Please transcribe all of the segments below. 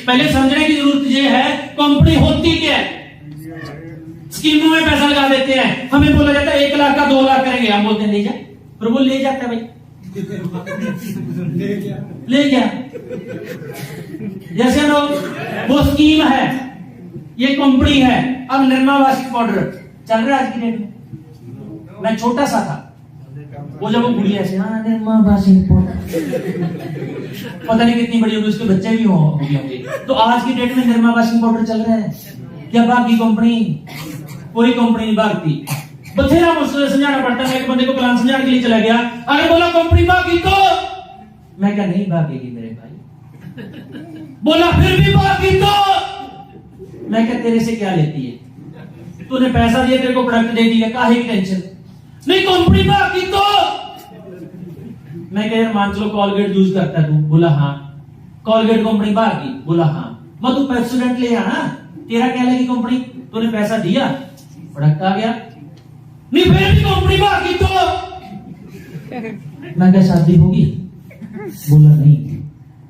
पहले समझने की जरूरत ये है कंपनी होती क्या है। स्कीमों में पैसा लगा देते हैं, हमें बोला जाता है 1 लाख का 2 लाख करेंगे, हम बोलते हैं ले जा, पर वो ले जाता है भाई, ले गया। जैसे लोग वो स्कीम है, ये कंपनी है। अब निरमा वार्षिक पाउडर चल रहा है आज की डेट में। मैं छोटा सा था, वो जब वो गुड़िया से निरमा वार्षिक पाउडर, पता नहीं कितनी बड़ी होगी, उसके बच्चे भी होंगे। तो आज की डेट में निरमा वार्षिक पाउडर चल रहा है। क्या बाकी कंपनी, कोई कंपनी नहीं भागती। बथेरा मुझसे समझाना पड़ता है। एक बंदे को प्लान समझाने के लिए चला गया, अरे बोला कंपनी भागी तो, मैं क्या नहीं भागेगी मेरे भाई। बोला फिर भी भागी तो, मैं क्या तेरे से क्या लेती है, तूने पैसा दिया, तेरे को प्रोडक्ट दे दिया, काहे की टेंशन। नहीं कंपनी भागी तो, मैं क्या मान चलो कॉलगेट यूज करता है तू, बोला हाँ। कॉलगेट कंपनी भागी, बोला हाँ। मैं तू पेप्सोडेंट ले आना, तेरा क्या लगी कंपनी, तूने पैसा दिया, प्रोडक्ट आ गया। नहीं फिर भी कंपनी भागी तो, मैं क्या शादी होगी, बोला नहीं।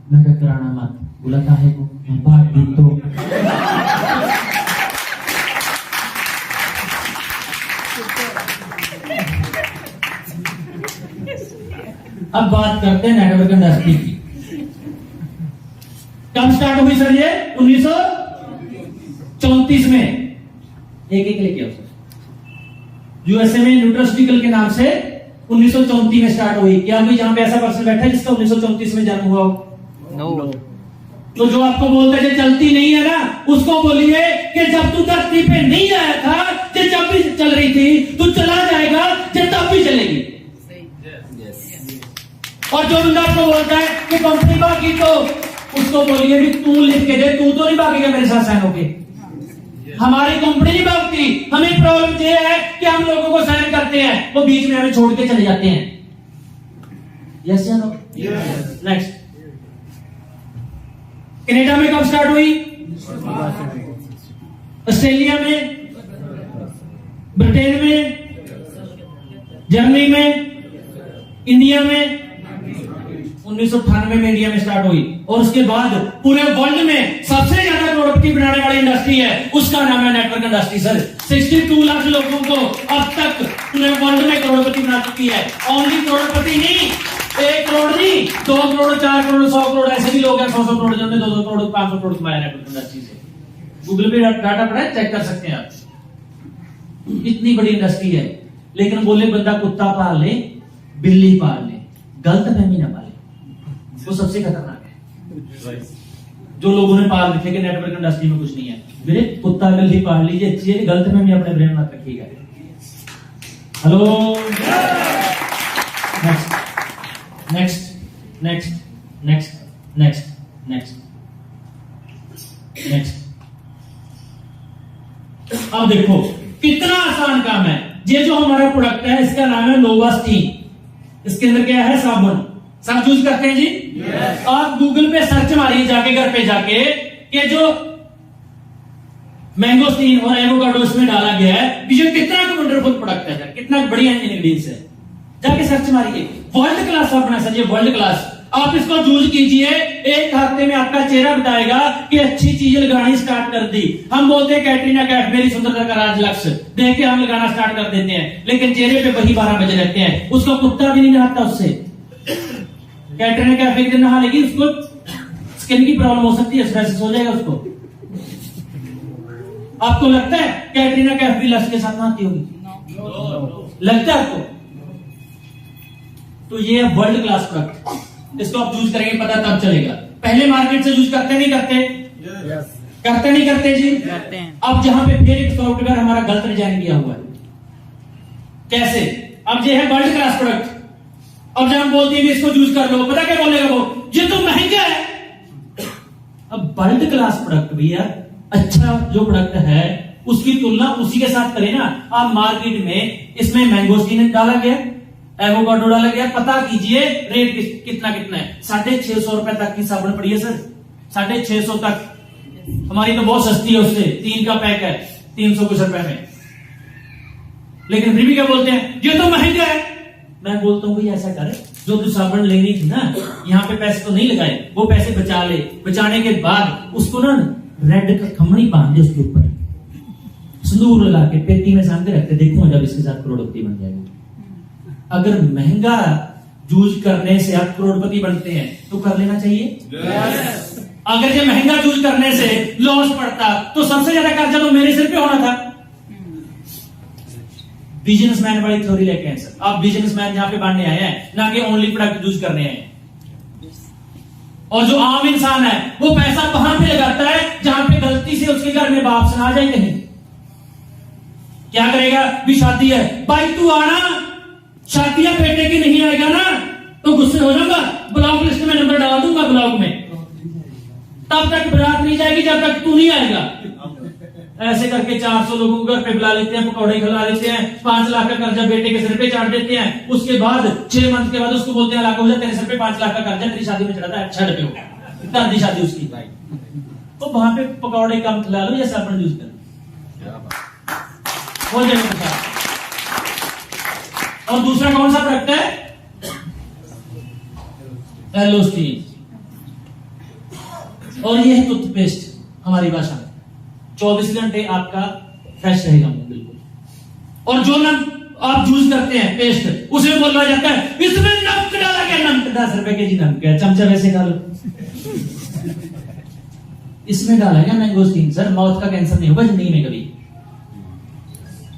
मैं क्या कराना मत, बोला काहे को, भागी तो। अब बात करते हैं नेटवर्क इंडस्ट्री की। कब स्टार्ट हुई सर ये? 1934 में। एक लेके आओ सर। यूएसए में न्यूट्रास्यूटिकल के नाम से 1934 में स्टार्ट हुई। क्या अभी जहां पे ऐसा पर्सन बैठा है जिसका 1934 में जन्म हुआ हो? नो। तो जो आपको बोलता है चलती नहीं है ना, उसको बोलिए कि जब तू धरती पे नहीं आया था, जब भी चल रही थी, तू चला जाएगा, तब भी चलेगी। और जो बंदा आपको बोलता है कि कंपनी भागी तो, उसको बोलिए भी तू लिख के दे, तू तो नहीं भागेगा मेरे साथ साइन होके। हमारी कंपनी नहीं भागती। हमें प्रॉब्लम ये है कि हम लोगों को साइन करते हैं, वो बीच में हमें छोड़ के चले जाते हैं। यस या नो? नेक्स्ट, कनाडा में कब स्टार्ट हुई? ऑस्ट्रेलिया में, ब्रिटेन में, जर्मनी में, इंडिया में 1998 में इंडिया में स्टार्ट हुई। और उसके बाद पूरे वर्ल्ड में सबसे ज्यादा करोड़पति बनाने वाली इंडस्ट्री है, उसका नाम है नेटवर्क इंडस्ट्री सर। 62 लाख लोगों को अब तक पूरे वर्ल्ड में करोड़पति बना चुकी है। ओनली करोड़पति नहीं, 1 करोड़ नहीं, 2 करोड़, 4 करोड़, 100 करोड़, ऐसे भी लोग हैं 100 करोड़, जिन्होंने 200 करोड़, 500 करोड़ कमाया नेटवर्क इंडस्ट्री से। गूगल पे डाटा पड़ा है, चेक कर सकते हैं आप। इतनी बड़ी इंडस्ट्री है। लेकिन बोले बंदा कुत्ता पाल ले, बिल्ली पाल ले, गलत फहमी ना पाले, वो सबसे खतरनाक है। जो लोगों ने पाल रखे कि नेटवर्क इंडस्ट्री में कुछ नहीं है, मेरे कुत्ता बिल्ली पाल लीजिए, अच्छी है, गलत फहमी अपने ब्रेन में रखिएगा। Hello, next next next next next next next. अब देखो कितना आसान काम है। ये जो हमारा प्रोडक्ट है इसका नाम है नोवास्टीन। इसके अंदर क्या है? साबुन। सब यूज करते हैं जी। yes. आप गूगल पे सर्च मारिए जाके, घर पे जाके, कि जो मैंगोस्टीन और एवोकाडो इसमें डाला गया है, ये कितना वंडरफुल प्रोडक्ट है सर, कितना बढ़िया इंग्रेडिएंट्स है। जाके सर्च मारिए, वर्ल्ड क्लास साबुन है सर, ये वर्ल्ड क्लास। आप इसको यूज कीजिए, 1 हफ्ते में आपका चेहरा बताएगा कि अच्छी चीजें लगानी स्टार्ट कर दी। हम बोलते हैं कैटरीना कैफ मेरी सुंदरता का राज लक्ष्य, देख के हम लगाना स्टार्ट कर देते हैं, लेकिन चेहरे पे वही 12 बजे रहते हैं। उसका कुत्ता भी नहीं नहाता उससे। कैटरीना कैफ एक दिन नहा लेगी, उसको स्किन की प्रॉब्लम हो सकती है, स्ट्रेस हो जाएगा उसको। आपको लगता है कैटरीना कैफ भी लक्ष्य के साथ नहाती होगी? लगता है आपको? तो ये है वर्ल्ड क्लास प्रोडक्ट। इसको आप यूज करेंगे, पता तब चलेगा। पहले मार्केट से यूज करते नहीं करते? yes. करते नहीं करते जी? करते हैं। अब जहां पे फिर एक सॉफ्टवेयर हमारा गलत डिजाइन किया हुआ है। कैसे? अब ये है वर्ल्ड क्लास प्रोडक्ट। अब जब हम बोलते हैं इसको यूज कर लो, पता क्या बोलेगा वो? ये तो महंगा है। अब वर्ल्ड क्लास प्रोडक्ट भैया, अच्छा जो प्रोडक्ट है उसकी तुलना उसी के साथ करें ना। आप मार्केट में इसमें मैंगोस्टीन डाला गया, एवोकाडो डाला गया, पता कीजिए रेट कितना कितना है। 650 रुपए तक की साबुन पड़ी है सर, 650 तक। हमारी तो बहुत सस्ती है, उससे 3 का पैक है 300 कुछ रुपए में। लेकिन फिर भी क्या बोलते हैं? ये तो महंगा है। मैं बोलता हूं भाई ऐसा कर, जो तू साबुन लेनी थी ना, यहाँ पे पैसे तो नहीं लगाए, वो पैसे बचा ले, बचाने के बाद उसको ना रेड का खमणी बांध दे उसके ऊपर, सिंदूर लगा के पेटी में सामने रखते, देखो जब इसके साथ करोड़पति बन जाएगा। अगर महंगा जूझ करने से आप करोड़पति बनते हैं तो कर लेना चाहिए। अगर ये महंगा जूझ करने से लॉस पड़ता तो सबसे ज्यादा कर्जा तो मेरे सिर पे होना था। बिजनेसमैन वाली थ्योरी लेके आए सर, आप बिजनेसमैन जहां पे बनने आए हैं, ना कि ओनली प्रोडक्ट यूज करने आए हैं। और जो आम इंसान है वो पैसा वहां पे लगाता है जहां पे गलती से उसके घर में बाप से ना जाए कहीं। क्या करेगा, भी शादी है भाई तू आना, शादियां बेटे की नहीं आएगा ना तो गुस्से हो जाऊंगा, ब्लॉक लिस्ट में नंबर डाल दूंगा ब्लॉक में, तब तक बारात नहीं जाएगी जब तक तू नहीं आएगा। ऐसे करके 400 लोगों को घर पे बुला लेते हैं, पकौड़े खिला लेते हैं, 5 लाख का कर्जा बेटे के सिर पे चाट देते हैं। उसके बाद 6 मंथ के बाद उसको बोलते हैं लाख हो जाए, तेरे सिर पे 5 लाख का कर्जा तेरी शादी में चढ़ा था, छड़ पे हो कर दी शादी उसकी भाई। तो वहां पे पकौड़े कम खिला लो या साबुन यूज कर हो जाएगा। और दूसरा कौन सा प्रोडक्ट है, एलोस्टीन, और ये है टूथपेस्ट हमारी भाषा में, 24 घंटे आपका फ्रेश रहेगा मुंह बिल्कुल। और जो नमक आप यूज करते हैं पेस्ट, उसमें बोला जाता है इसमें नमक डाला गया, नमक 10 रुपए के जी नमक है, चमचा वैसे डालो। इसमें डाला गया मैंगोस्टीन, सर माउथ का कैंसर नहीं होगा जिंदगी में कभी।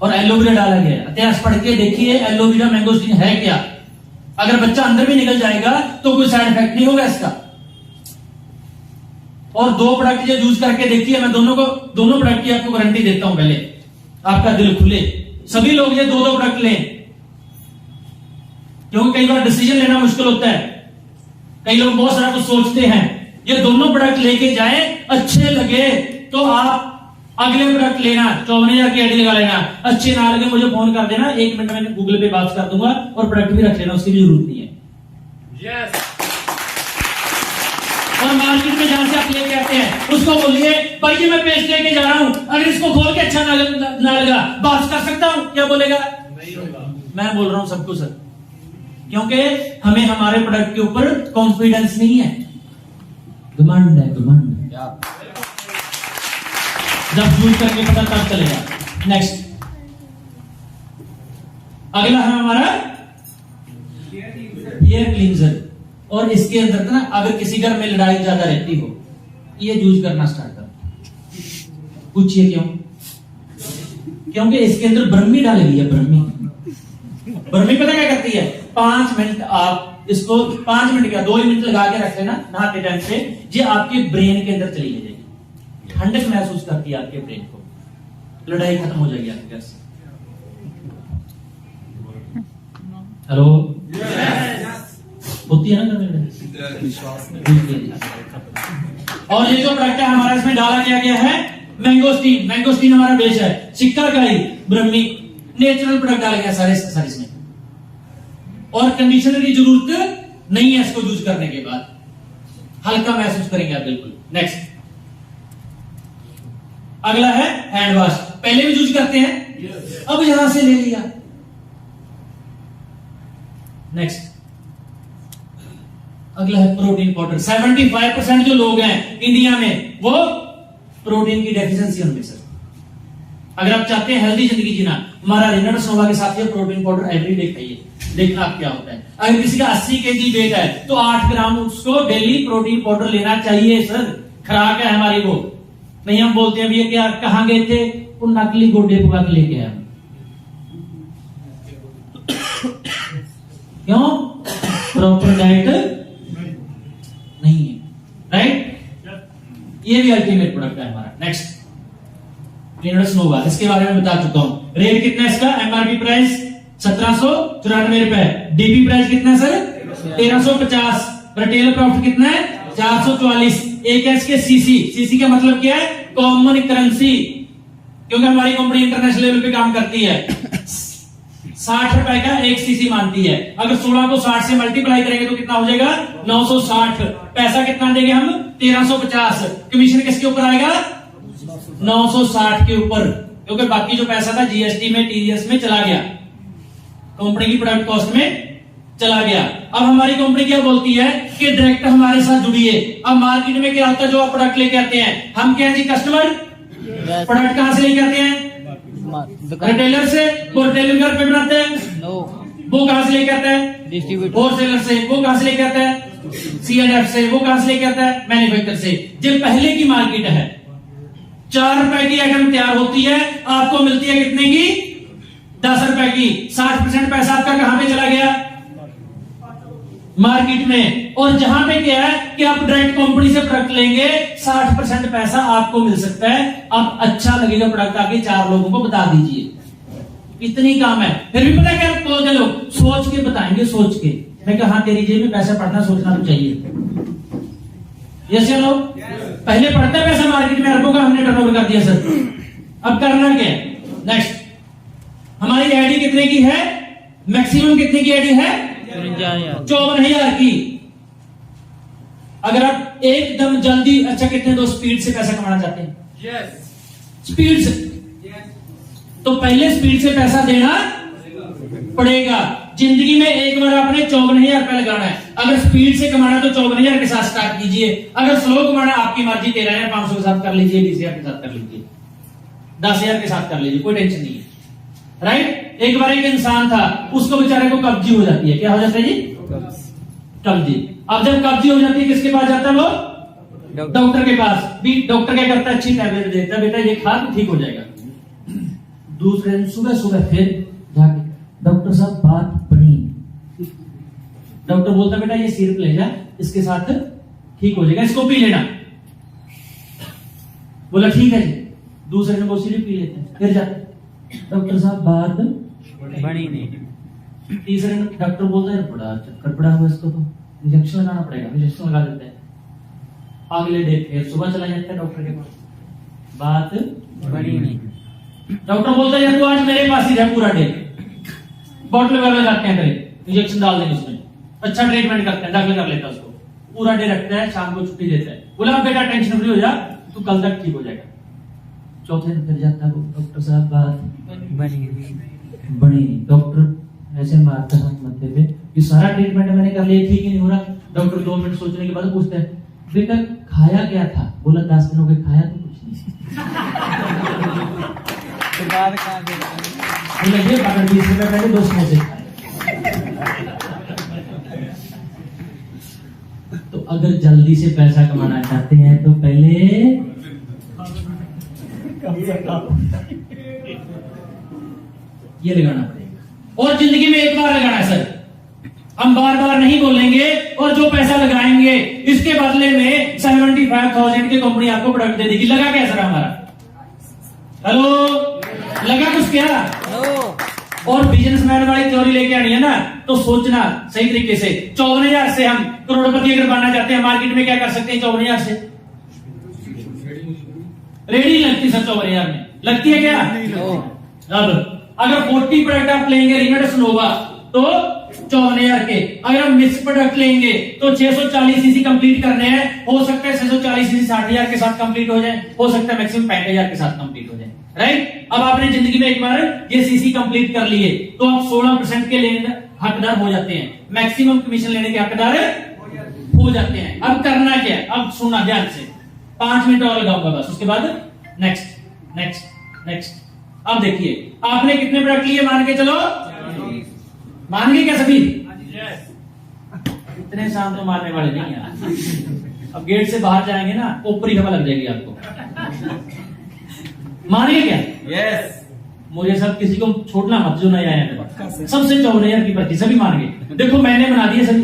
और एलोवेरा डाला गया, इतिहास पढ़ के देखिए एलोवेरा मैंगोस्टीन है क्या। अगर बच्चा अंदर भी निकल जाएगा तो कोई साइड इफेक्ट नहीं होगा इसका। और 2 प्रोडक्ट जो यूज करके देखिए, मैं दोनों प्रोडक्ट की आपको गारंटी देता हूं, पहले आपका दिल खुले, सभी लोग ये 2 प्रोडक्ट लें, क्योंकि कई बार डिसीजन लेना मुश्किल होता है, कई लोग बहुत सारा कुछ सोचते हैं। ये दोनों प्रोडक्ट लेके जाए, अच्छे लगे तो आप अगले प्रोडक्ट लेना, 54,000 की आईडी लगा लेना, अच्छे ना लगे मुझे फोन कर देना, 1 मिनट में गूगल पे बात कर दूंगा और प्रोडक्ट भी रख लेना, उसकी भी जरूरत नहीं है। yes. और मार्केट में जहां से आप लेके आते हैं उसको बोलिए भाई ये मैं पेस्ट लेके जा रहा हूं, अगर इसको खोल के अच्छा ना लगा बात कर सकता हूं, क्या बोलेगा, नहीं होगा। मैं बोल रहा हूं सबको सर, क्योंकि हमें हमारे प्रोडक्ट के ऊपर कॉन्फिडेंस नहीं है, घमंड है, घमंड। जब यूज करके पता तब चलेगा। नेक्स्ट, अगला है हमारा हेयर क्लींजर, और इसके अंदर ना अगर किसी घर में लड़ाई ज्यादा रहती हो, ये यूज करना स्टार्ट करो। पूछिए क्यों, क्योंकि इसके अंदर ब्रह्मी डाली गई है। ब्रह्मी पता क्या करती है, 5 मिनट आप इसको 5 मिनट क्या 2 मिनट लगा के रख लेना नहाते टाइम से, ये आपके ब्रेन के अंदर चली जाएगी, ठंडक महसूस करती है आपके ब्रेन को, लड़ाई खत्म हो जाएगी आपके घर से। हेलो, होती है ना घर में। और ये जो प्रोडक्ट है हमारा, इसमें डाला गया है मैंगोस्टीन। मैंगोस्टीन हमारा बेस है, सिक्काकाई, ब्रह्मी, नेचुरल प्रोडक्ट डाला गया सारे इसमें, और कंडीशनर की जरूरत नहीं है इसको यूज करने के बाद, हल्का महसूस करेंगे आप बिल्कुल। नेक्स्ट, अगला है हैंड वॉश, पहले भी यूज करते हैं, अब यहां से ले लिया। नेक्स्ट, अगला है प्रोटीन पाउडर। 75% जो लोग हैं इंडिया में वो प्रोटीन की डेफिशिएंसी उनमें सर। अगर आप चाहते हैं हेल्दी जिंदगी जीना, हमारा रिनर सोवा के साथ ये प्रोटीन पाउडर एवरीडे खाइए, देखना आप क्या होता है। अगर किसी का 80 kg वेट है तो 8 ग्राम उसको डेली प्रोटीन पाउडर लेना चाहिए सर, खुराक है हमारी वो। नहीं हम बोलते हैं भैया क्या कहां गए थे, वो नकली गोडे पका के लेके आया। क्यों, प्रॉपर डाइट नहीं है, राइट। ये भी अल्टीमेट प्रोडक्ट है हमारा। नेक्स्ट, रिनर्स नोवा, इसके बारे में बता चुका हूं। रेट कितना है इसका, एमआरपी प्राइस 1794 रुपए, डीपी प्राइस कितना है सर 1350, रिटेल प्रॉफिट कितना है 444। एक है इसके सीसी का मतलब क्या है, कॉमन करेंसी, क्योंकि हमारी कंपनी इंटरनेशनल लेवल पे काम करती है। 60 रुपए का एक सीसी मानती है, अगर 16 को 60 से मल्टीप्लाई करेंगे तो कितना हो जाएगा 960। पैसा कितना देंगे हम 1350, कमीशन किसके ऊपर आएगा 960 के ऊपर, क्योंकि बाकी जो पैसा था जीएसटी में टीडीएस में चला गया, कंपनी की प्रोडक्ट कॉस्ट में चला गया। अब हमारी कंपनी क्या बोलती है कि डायरेक्ट हमारे साथ जुड़िए। अब मार्केट में क्या होता है, जो आप प्रोडक्ट लेके आते हैं, हम क्या है जी कस्टमर प्रोडक्ट कहां से लेके आते हैं, रिटेलर से। वो रिटेलर घर पे बनाते हैं, वो कहां से लेके आता है, डिस्ट्रीब्यूटर। होलसेलर से, वो कहां से लेके आता है, सीएनएफ से। वो कहां से लेके आता है, मैन्युफैक्चर से। जब पहले की मार्केट है, 4 रुपए की आइटम तैयार होती है, आपको मिलती है कितने की, 10 रुपए की। 60% पैसा आपका कहां पे चला गया, मार्केट में। और जहां पे क्या है कि आप डायरेक्ट कंपनी से प्रोडक्ट लेंगे, 60% पैसा आपको मिल सकता है। आप अच्छा लगेगा प्रोडक्ट, आगे 4 लोगों को बता दीजिए, इतनी काम है। फिर भी पता क्या बोलते लोग, सोच के बताएंगे, सोच के। मैं कहा हाँ, तेरी जेब में पैसा पड़ना सोचना तो चाहिए। यस या नो? पहले पड़ता पैसा मार्केट में, अरबों का हमने टर्नओवर कर दिया सर। अब करना क्या है, नेक्स्ट हमारी आईडी कितने की है, मैक्सिमम कितने की आईडी है, 54,000 की। अगर आप एकदम जल्दी, अच्छा कितने दो स्पीड से पैसा कमाना चाहते हैं, yes. स्पीड से, yes. तो पहले स्पीड से पैसा देना पड़ेगा। जिंदगी में एक बार आपने 54,000 रुपया लगाना है। अगर स्पीड से कमाना तो 54,000 के साथ स्टार्ट कीजिए। अगर स्लो कमाना, आपकी मर्जी, 13,500 के साथ कर लीजिए, 20,000 के साथ कर लीजिए, 10,000 के साथ कर लीजिए, कोई टेंशन नहीं है, राइट। एक बार एक इंसान था, उसको बेचारे को कब्जी हो जाती है। क्या हो जाता है जी, कब्जी। अब जब कब्जी हो जाती है, किसके पास जाता है वो, डॉक्टर के पास। भी डॉक्टर क्या करता है, अच्छी टैबलेट देता है, बेटा ये खा तो ठीक हो जाएगा। दूसरे दिन सुबह सुबह फिर जाके, डॉक्टर साहब बात बनी। डॉक्टर बोलता बेटा ये सिरप ले जा, इसके साथ ठीक हो जाएगा, इसको पी लेना। बोला ठीक है जी। दूसरे दिन वो सिरप पी लेते हैं, फिर जाते, डॉक्टर साहब बात बनी नहीं। तीसरे दिन डॉक्टर बोलता है बड़ा चक्कर पड़ा हुआ, इसको तो इंजेक्शन लगाना पड़ेगा, इंजेक्शन लगा देते हैं। अगले डे फिर सुबह चला जाता है डॉक्टर के पास, बात बनी नहीं। डॉक्टर बोलता है तू आज मेरे पास ही रह पूरा डे, बॉटल वगैरह लगाते हैं, करे इंजेक्शन डाल देंगे उसमें, अच्छा ट्रीटमेंट करते हैं, दाखिल कर लेता है उसको, पूरा डे रखता है, शाम को छुट्टी देता है। बोला बेटा टेंशन फ्री हो जा, तू कल तक ठीक हो जाएगा। चौथे दिन फिर जाता है, डॉक्टर साहब बात बनी। डॉक्टर ऐसे मारता है मत्थे पे कि सारा ट्रीटमेंट मैंने कर लिया, ठीक ही नहीं हो रहा। डॉक्टर 2 मिनट सोचने के बाद पूछता है बेटा खाया क्या था? बोला 10 दिन हो गए खाया तो कुछ नहीं। ये 20 रुपए पहले 2 समोसे खाए। तो अगर जल्दी से पैसा कमाना चाहते हैं तो पहले ये लगाना पड़ेगा, और जिंदगी में एक बार लगाना है सर, हम बार बार नहीं बोलेंगे। और जो पैसा लगाएंगे इसके बदले में 75,000 की कंपनी आपको प्रोडक्ट दे देगी। लगा क्या सर हमारा? हेलो, लगा कुछ क्या? और बिजनेसमैन वाली थ्योरी लेके आनी है ना, तो सोचना सही तरीके से। 54,000 से हम करोड़पति अगर बनना चाहते हैं, मार्केट में क्या कर सकते हैं? 54,000 से रेडी लगती सर, 54,000 में लगती है क्या? अब अगर 40 प्रोडक्ट आप लेंगे रिनोडस नोवा तो 54,000 के। अगर हम मिक्स प्रोडक्ट लेंगे तो 640 सीसी कंप्लीट करने हैं। हो सकता है 640 सीसी 60,000 के साथ कंप्लीट हो जाए, हो सकता है मैक्सिमम 65,000 के साथ कंप्लीट हो जाए, राइट। अब आपने जिंदगी में एक बार ये सीसी कंप्लीट कर लिए तो आप 16% के लेने हकदार हो जाते हैं, मैक्सिमम कमीशन लेने के हकदार हो जाते हैं। अब करना क्या है? अब सुनना ध्यान से, 5 मिनट और लगाऊंगा बस, उसके बाद नेक्स्ट नेक्स्ट नेक्स्ट। अब देखिए आपने कितने प्रोडक्ट लिए, मान के चलो, मान गए क्या सभी? इतने शाम तो मारने वाले नहीं यार। अब गेट से बाहर जाएंगे ना, ऊपरी हवा लग जाएगी आपको। मान गए क्या? यस। मुझे सब किसी को छोड़ना मत जो नहीं आया है, सबसे 54,000 की पर्ची सभी मान गए। देखो मैंने बना दिए सभी,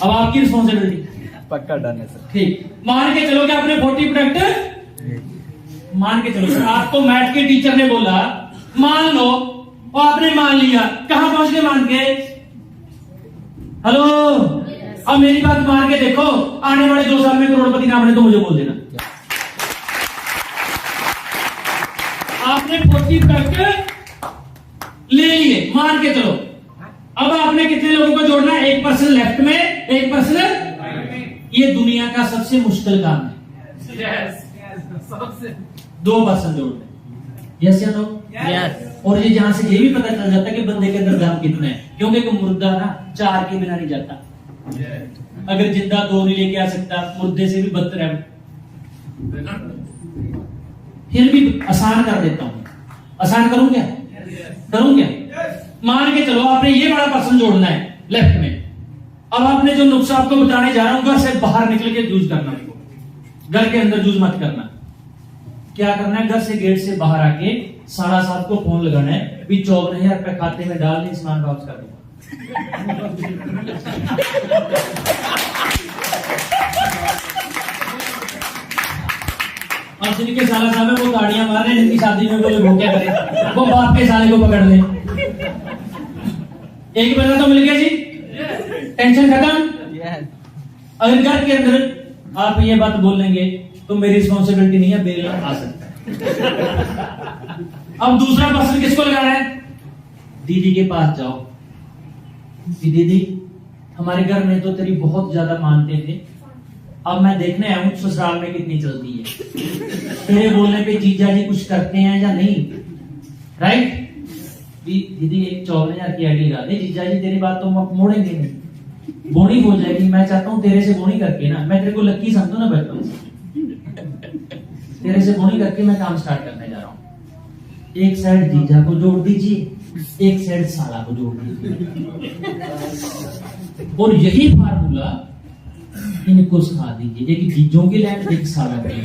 अब आपकी रिस्पॉन्सिबिलिटी। पक्का डन है सर। ठीक, मान के चलो कि आपने 40 प्रोडक्ट मान के चलो सर, आपको मैथ के टीचर ने बोला मान लो, और आपने मान लिया। कहां पहुंच गए मान के? हेलो, अब मेरी बात मान के देखो, आने वाले 2 साल में करोड़पति ना बने तो मुझे बोल देना। आपने 40 प्रोडक्ट ले लिए, मान के चलो। अब आपने कितने लोगों को जोड़ना है? 1% लेफ्ट में, 1% ये दुनिया का सबसे मुश्किल काम है। 2% जोड़ना। यस या नो? यस। और ये जहां से ये भी पता चल जाता है कि बंदे के अंदर दम कितना है, क्योंकि एक मुर्दा ना 4 के बिना नहीं जाता। अगर जिंदा 2 नहीं लेके आ सकता, मुर्दे से भी बदतर है। फिर भी आसान कर देता हूं, आसान करूं क्या? करूं क्या? मान के चलो आपने ये बड़ा पर्सन जोड़ना है लेफ्ट में, अब आपने जो नुस्खा आपको बताने जा रहा हूं, घर से बाहर निकल के यूज करना, घर के अंदर यूज मत करना। क्या करना है? घर से गेट से बाहर आके 7:30 को फोन लगाना है, भी 54,000 रुपए खाते में डाल दी, सामान वापस कर दूंगा। और जिनके साला साहब है वो गाड़ियां मार रहे हैं, जिनकी शादी में वो क्या करे, वो बाप के साले को पकड़ ले। एक बंदा तो मिल गया जी, टेंशन खत्म। अगर घर के अंदर आप ये बात बोलेंगे तो मेरी रिस्पॉन्सिबिलिटी नहीं है, बेल आ सकता है। अब दूसरा पर्सन किसको लगाना है? दीदी के पास जाओ, दीदी हमारे घर में तो तेरी बहुत ज्यादा मानते थे, अब मैं देखने आया हूं ससुराल में कितनी चलती है, तेरे बोलने पे जीजा जी कुछ करते हैं या नहीं, राइट? दीदी एक 54,000 की आईडी लगा दे, जीजा जी तेरी बात तो मोड़ेंगे नहीं, बोनी हो जाएगी। मैं चाहता हूं तेरे से बोनी करके ना, मैं तेरे को लक्की समझू ना बचपन से, तेरे से बोनी करके मैं काम स्टार्ट करने जा रहा हूं। एक साइड जीजा को जोड़ दीजिए, एक साइड साला को जोड़ दीजिए, और यही फार्मूला इनको सिखा दीजिए कि जीजों की लैंड एक साला की।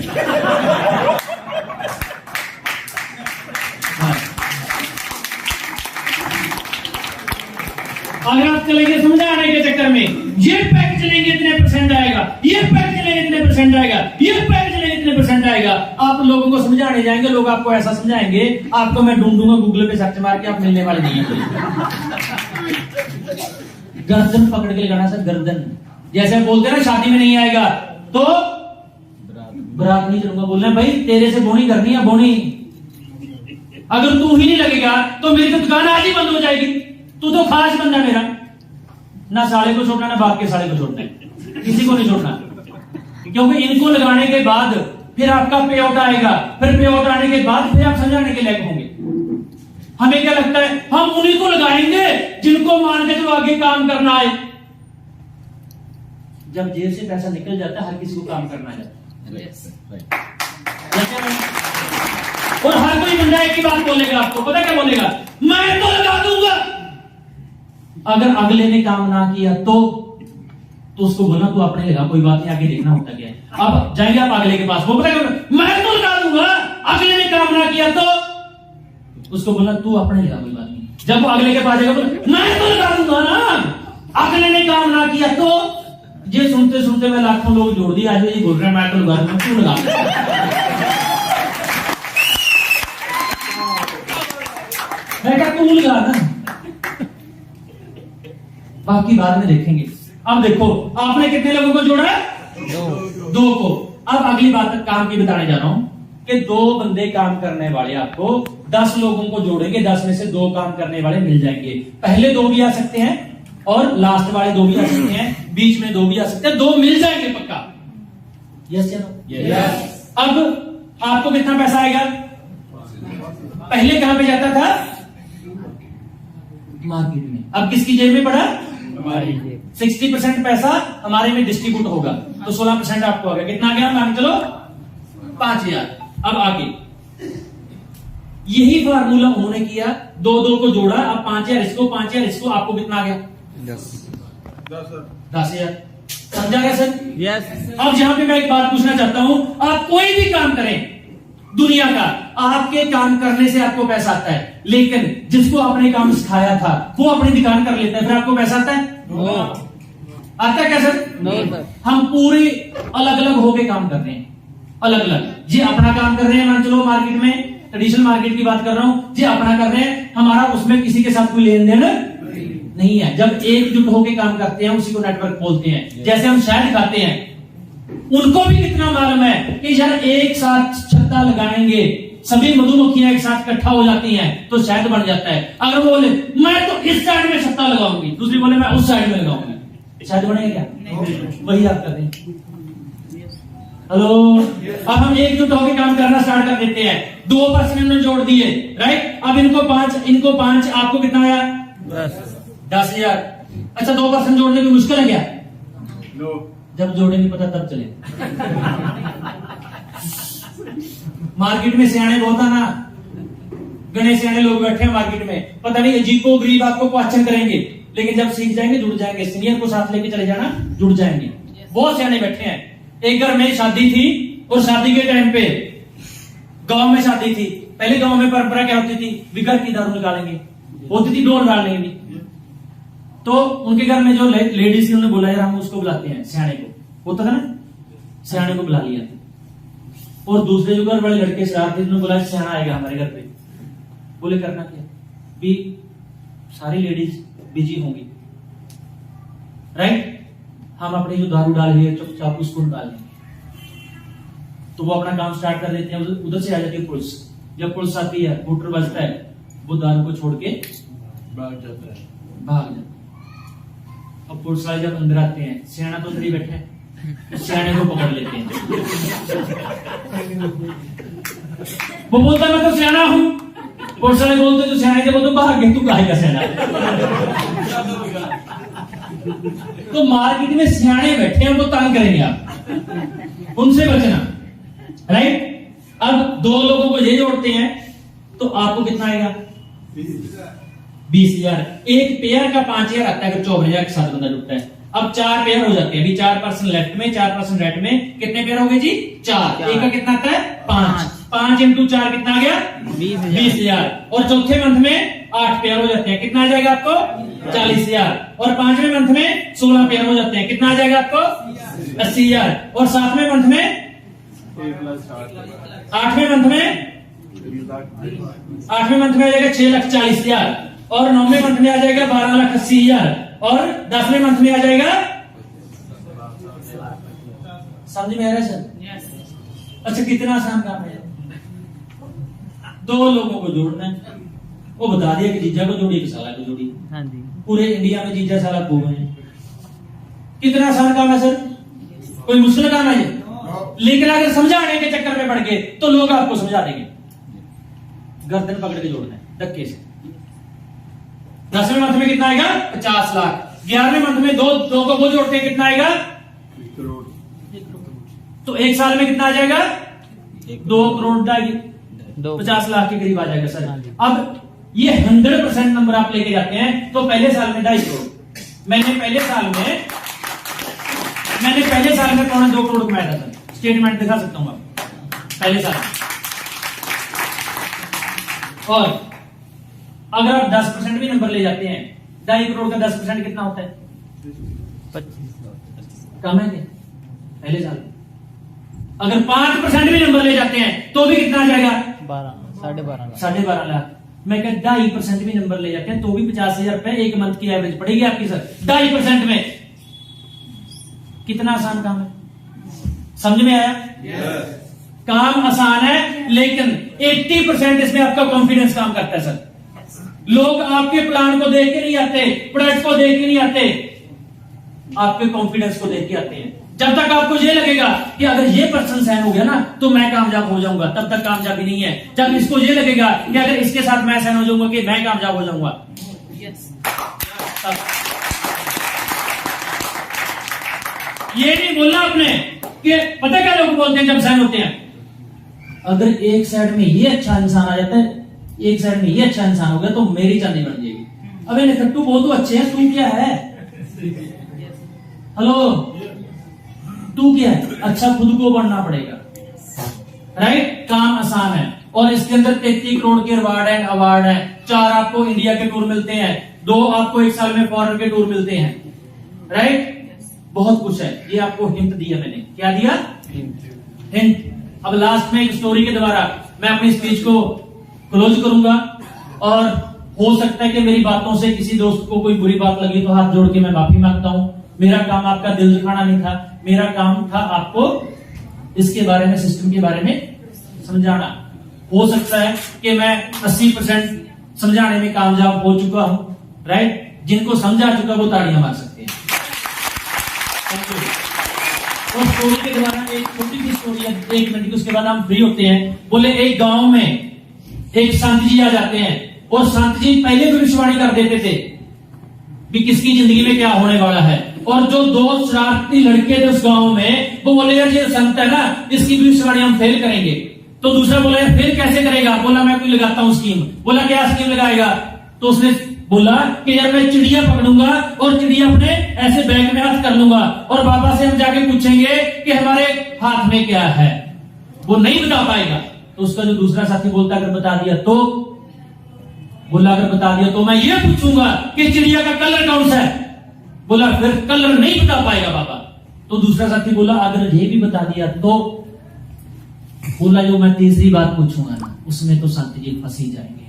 अगर आप चलेंगे समझाने के चक्कर में, ये पैक चलेंगे इतने % आएगा, ये पैक चलेंगे इतने % आएगा, ये पैक चलेंगे इतने % आएगा, आप लोगों को समझाने जाएंगे, लोग आपको ऐसा समझाएंगे, आपको मैं ढूंढूंगा गूगल पे सर्च मार के, आप मिलने वाले नहीं है। गर्दन पकड़ के लगाना सर, गर्दन। जैसे बोलते हैं ना शादी में नहीं आएगा तो बारात नहीं चलूंगा, बोलना भाई तेरे से बोनी करनी है, बोनी। अगर तू ही नहीं लगेगा तो मेरी तो दुकान आज ही बंद हो जाएगी। तू तो खास बंदा मेरा, ना साले को छोड़ना ना बाप के साले को छोड़ना है, किसी को नहीं छोड़ना, क्योंकि इनको लगाने के बाद फिर आपका पे आउट आएगा, फिर पे आउट आने के बाद फिर आप समझाने के लायक होंगे। हमें क्या लगता है, हम उन्हीं को लगाएंगे जिनको मान के चलो आगे काम करना है। जब जेब से पैसा निकल जाता है, हर किसी को काम करना है। और हर कोई बंदा एक ही बात बोलेगा, आपको पता क्या बोलेगा, मैं तो लगा दूंगा। अगर अगले ने काम ना किया तो उसको बोलना तू अपने लगा, कोई बात नहीं, आगे देखना होता क्या है। अब जाएंगे आप अगले के पास, वो पता क्या, मैं तो लगा दूंगा, अगले ने काम ना किया तो उसको बोलना तू अपने लगा, कोई बात नहीं। जब वो अगले के पास जाएगा, मैं तो लगा दूंगा ना, अगले ने काम ना किया तो। ये सुनते सुनते मैं लाखों लोग जोड़ दिए, आज ये बोल रहे हैं मैं तो लगा दूंगा, क्यों लगा? मैं क्या, तू लगा ना, बाकी बाद में देखेंगे। अब देखो आपने कितने लोगों को जोड़ा? 2 को। अब अगली बात काम की बताने जा रहा हूं कि 2 बंदे काम करने वाले, आपको 10 लोगों को जोड़ेंगे, 10 में से 2 काम करने वाले मिल जाएंगे। पहले 2 भी आ सकते हैं और लास्ट वाले 2 भी आ सकते हैं, बीच में 2 भी आ सकते हैं, 2 मिल जाएंगे पक्का। यस या नो? यस। अब आपको कितना पैसा आएगा? पहले कहां पे जाता था? मार्केट में। अब किसकी जेब में पड़ा? 60% पैसा हमारे में डिस्ट्रीब्यूट होगा, तो 16% आपको आ गया। कितना गया? मान चलो 5,000। अब आगे यही फार्मूला उन्होंने किया, 2 को जोड़ा, अब 5,000 इसको, 5,000 इसको, आपको कितना आ गया? 10,000। समझा गया सर? यस। अब जहां पे मैं एक बात पूछना चाहता हूं, आप कोई भी काम करें दुनिया का, आपके काम करने से आपको पैसा आता है, लेकिन जिसको आपने काम सिखाया था वो अपनी दुकान कर लेता है, फिर आपको पैसा आता है? आता है क्या सर? सर। हम पूरे अलग अलग होके काम कर रहे हैं, अलग अलग। ये अपना काम कर रहे हैं, मान चलो मार्केट में, ट्रेडिशनल मार्केट की बात कर रहा हूं, ये अपना कर रहे हैं, हमारा उसमें किसी के साथ कोई लेन देन नहीं है। जब एकजुट होके काम करते हैं उसी को नेटवर्क बोलते हैं। जैसे हम शहद खाते हैं, उनको भी कितना मालूम है कि यार एक साथ छत्ता लगाएंगे, सभी मधुमक्खियां एक साथ इकट्ठा हो जाती हैं तो शहद बन जाता है। अगर वो बोले मैं तो इस साइड में छत्ता लगाऊंगी, दूसरी बोले मैं उस साइड में लगाऊंगी, शहद बनेगा क्या? वही आप कर रहे हैं। हेलो, अब हम एकजुट होकर काम करना स्टार्ट कर देते हैं। 2% हमने जोड़ दिए, राइट। अब इनको 5, आपको कितना आया? 10,000। अच्छा, 2% जोड़ने की मुश्किल है क्या? जब जोड़ेंगे पता तब चले। मार्केट में सियाने बहुत है ना, गणे सियाने लोग बैठे हैं मार्केट में, पता नहीं अजीबो गरीब आपको क्वेश्चन करेंगे, लेकिन जब सीख जाएंगे जुड़ जाएंगे। सीनियर को साथ लेके चले जाना, जुड़ जाएंगे। बहुत सियाने बैठे हैं। एक घर में शादी थी और शादी के टाइम पे गांव में शादी थी। पहले गांव में परंपरा क्या होती थी? बिगर की दारू निकालेंगे, होती थी डोल डालने की। तो उनके घर में जो लेडीज थी उन्होंने बोला यार हम उसको बुलाते हैं, सियाने को, होता था ना, सियाने को बुला लिया। और दूसरे जो घर वाले लड़के शरारती उन्होंने बोला सियाना आएगा हमारे घर पे। बोले करना क्या? भी सारी लेडीज बिजी होंगी, राइट, हम अपनी जो दारू डाल रही है चुपचाप उसको डाल देंगे। तो वो अपना काम स्टार्ट कर देते हैं। उधर से आ जाती है पुलिस। जब पुलिस आती है, बूटर बजता है, वो दारू को छोड़ के भाग जाता है। अब पुलिस वाले जब अंदर आते हैं, सियाना तो अंदर ही बैठे हैं, सियाने को पकड़ लेते हैं। वो बोलता है मैं तो सियाना हूं। पुलिस वाले बोलते तो सियाने, जब वो तो भाग गए, तू काहे का सियाना? तो मार्केट में सियाने बैठे हैं, उनको तंग करेंगे आप, उनसे बचना, राइट। अब 2 लोगों को ये जोड़ते हैं तो आपको कितना आएगा? 20,000। एक पेयर का 5,000 आता है अगर 54,000 के साथ बंदा जुड़ता है। अब 4 पेयर हो जाते हैं। अभी 4% लेफ्ट में, 4% राइट में, कितने पेयर हो गए जी? 4। एक का कितना आता है? 5। 5 × 4 कितना आ गया? 20,000। और चौथे मंथ में 8 पेयर हो जाते हैं, कितना आ जाएगा आपको? 40,000। और 5वें मंथ में 16 पेयर हो जाते हैं, कितना आ जाएगा आपको? 80,000। और 7वें मंथ में 8वें मंथ में आ जाएगा 6,40,000। और 9वें मंथ में आ जाएगा 12,80,000। और 10वें मंथ में आ जाएगा, समझ में आ रहा है सर? अच्छा, कितना आसान काम है। 2 लोगों को जोड़ना है। वो बता दिया कि जीजा को जोड़ी कि साला को जोड़ी। हाँ जी। पूरे इंडिया में जीजा साला खूब है। कितना आसान काम है सर? कोई मुश्किल काम है ये? लेकिन अगर समझाने के चक्कर में पड़ गए तो लोग आपको समझा देंगे। गर्दन पकड़ के जोड़ना है धक्के से। 10वें मंथ में कितना आएगा? 50 लाख। 11वें मंथ में दो को वो जोड़ते हैं, कितना आएगा? 1 करोड़। तो 1 साल में कितना आ जाएगा? 2 करोड़ आएगी, 50 लाख के करीब आ जाएगा सर। अब ये 100% नंबर आप लेके जाते हैं तो पहले साल में 2.5 करोड़। मैंने पहले साल में 2.25 करोड़ कमाया था सर। स्टेटमेंट दिखा सकता हूं आप पहले साल। और अगर आप 10% भी नंबर ले जाते हैं, 2.5 करोड़ का 10% कितना होता है? 25। कम है क्या पहले साल? अगर 5% भी नंबर ले जाते हैं तो भी कितना आ जाएगा? 12.5 लाख। मैं क्या 2.5% भी नंबर ले जाते हैं तो भी 50,000 रुपए एक मंथ की एवरेज पड़ेगी आपकी सर। 2.5% में कितना आसान काम है, समझ में आया? काम आसान है, लेकिन 80% इसमें आपका कॉन्फिडेंस काम करता है सर। लोग आपके प्लान को देख के नहीं आते, प्रोडक्ट को देख के नहीं आते, आपके कॉन्फिडेंस को देख के आते हैं। जब तक आपको ये लगेगा कि अगर ये पर्सन सहन हो गया ना तो मैं कामयाब हो जाऊंगा, तब तक कामयाबी नहीं है। जब इसको ये लगेगा कि अगर इसके साथ मैं सहन हो जाऊंगा कि मैं कामयाब हो जाऊंगा, ये नहीं बोलना आपने कि पता क्या लोग बोलते हैं जब सहन होते हैं, अगर एक साइड में ये अच्छा इंसान आ जाता है, एक साइड में ये अच्छा इंसान हो गया तो मेरी चांदी बन जाएगी। अबे निकट्टू बहुत अच्छे हैं, तू क्या है? हेलो, तू क्या है? अच्छा खुद को बनना पड़ेगा, राइट। काम आसान है और इसके अंदर 33 करोड़ के रिवार्ड एंड अवार्ड है। 4 आपको इंडिया के टूर मिलते हैं, 2 आपको 1 साल में फॉरेन के टूर मिलते हैं, राइट। बहुत कुछ है। ये आपको हिंट दिया मैंने, क्या दिया? हिंट। अब लास्ट में एक स्टोरी के द्वारा मैं अपनी स्पीच को क्लोज करूंगा। और हो सकता है कि मेरी बातों से किसी दोस्त को कोई बुरी बात लगी तो हाथ जोड़ के मैं माफी मांगता हूं। मेरा काम आपका दिल दिखाना नहीं था, मेरा काम था आपको इसके बारे में, सिस्टम के बारे में समझाना। हो सकता है कि मैं 80% समझाने में कामयाब हो चुका हूं, राइट। जिनको समझा चुका वो ताड़ियां मार सकते हैं। और स्टोरी के द्वारा एक छोटी सी स्टोरी है 1 मिनट की, उसके बाद हम फ्री होते हैं। बोले एक गांव में एक संत जी आ जाते हैं, और संत जी पहले भविष्यवाणी कर देते थे कि किसकी जिंदगी में क्या होने वाला है। और जो 2 शरारती लड़के थे उस गांव में, वो बोले यार ये संत है ना, इसकी भविष्यवाणी हम फेल करेंगे। तो दूसरा बोला यार फेल कैसे करेगा? बोला मैं कोई लगाता हूं स्कीम। बोला क्या स्कीम लगाएगा? तो उसने बोला कि यार मैं चिड़िया पकड़ूंगा और चिड़िया अपने ऐसे बैग में हाथ कर लूंगा, और बाबा से हम जाके पूछेंगे कि हमारे हाथ में क्या है। वो नहीं बता पाएगा। तो उसका जो दूसरा साथी बोलता अगर बता दिया तो, बोला अगर बता दिया तो मैं ये पूछूंगा कि चिड़िया का कलर कौन सा है। बोला फिर कलर नहीं बता पाएगा बाबा। तो दूसरा साथी बोला अगर ये भी बता दिया तो। बोला जो मैं तीसरी बात पूछूंगा ना, उसमें तो संत जी फंस ही जाएंगे।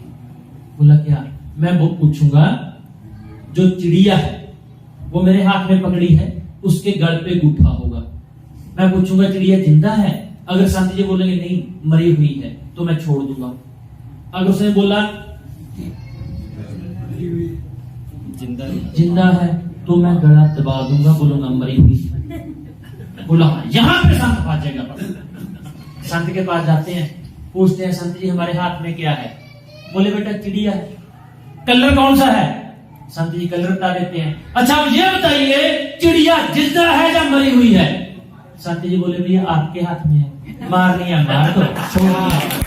बोला क्या? मैं वो पूछूंगा जो चिड़िया है वो मेरे हाथ में पकड़ी है, उसके गल पे गूठा होगा। मैं पूछूंगा चिड़िया जिंदा है? अगर संत जी बोलेंगे नहीं मरी हुई है तो मैं छोड़ दूंगा। अगर उसने बोला जिंदा है तो मैं गला दबा दूंगा, बोलूंगा मरी हुई। बोला यहां पे संत पास जगह। संत के पास जाते हैं, पूछते हैं संत जी हमारे हाथ में क्या है? बोले बेटा चिड़िया है। कलर कौन सा है? संत जी कलर बता देते हैं। अच्छा अब ये बताइए चिड़िया जिंदा है या मरी हुई है? संत जी बोले भैया आपके हाथ में है, मारनी है मार दो, छोड़ दिया।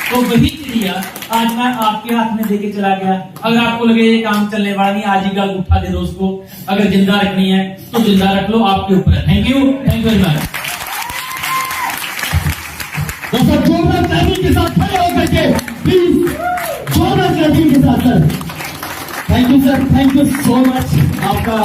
तो वही चिड़िया आज मैं आपके हाथ में देके चला गया। अगर आपको लगे ये काम चलने वाला नहीं, आज ही गल उठा दे दो उसको। अगर जिंदा रखनी है तो जिंदा रख लो, आपके ऊपर है। Thank you very much. जोरदार क्लैपिंग के साथ खड़े होकर के प्लीज, जोरदार क्लैपिंग के साथ sir. Thank you sir, thank you so much. आपका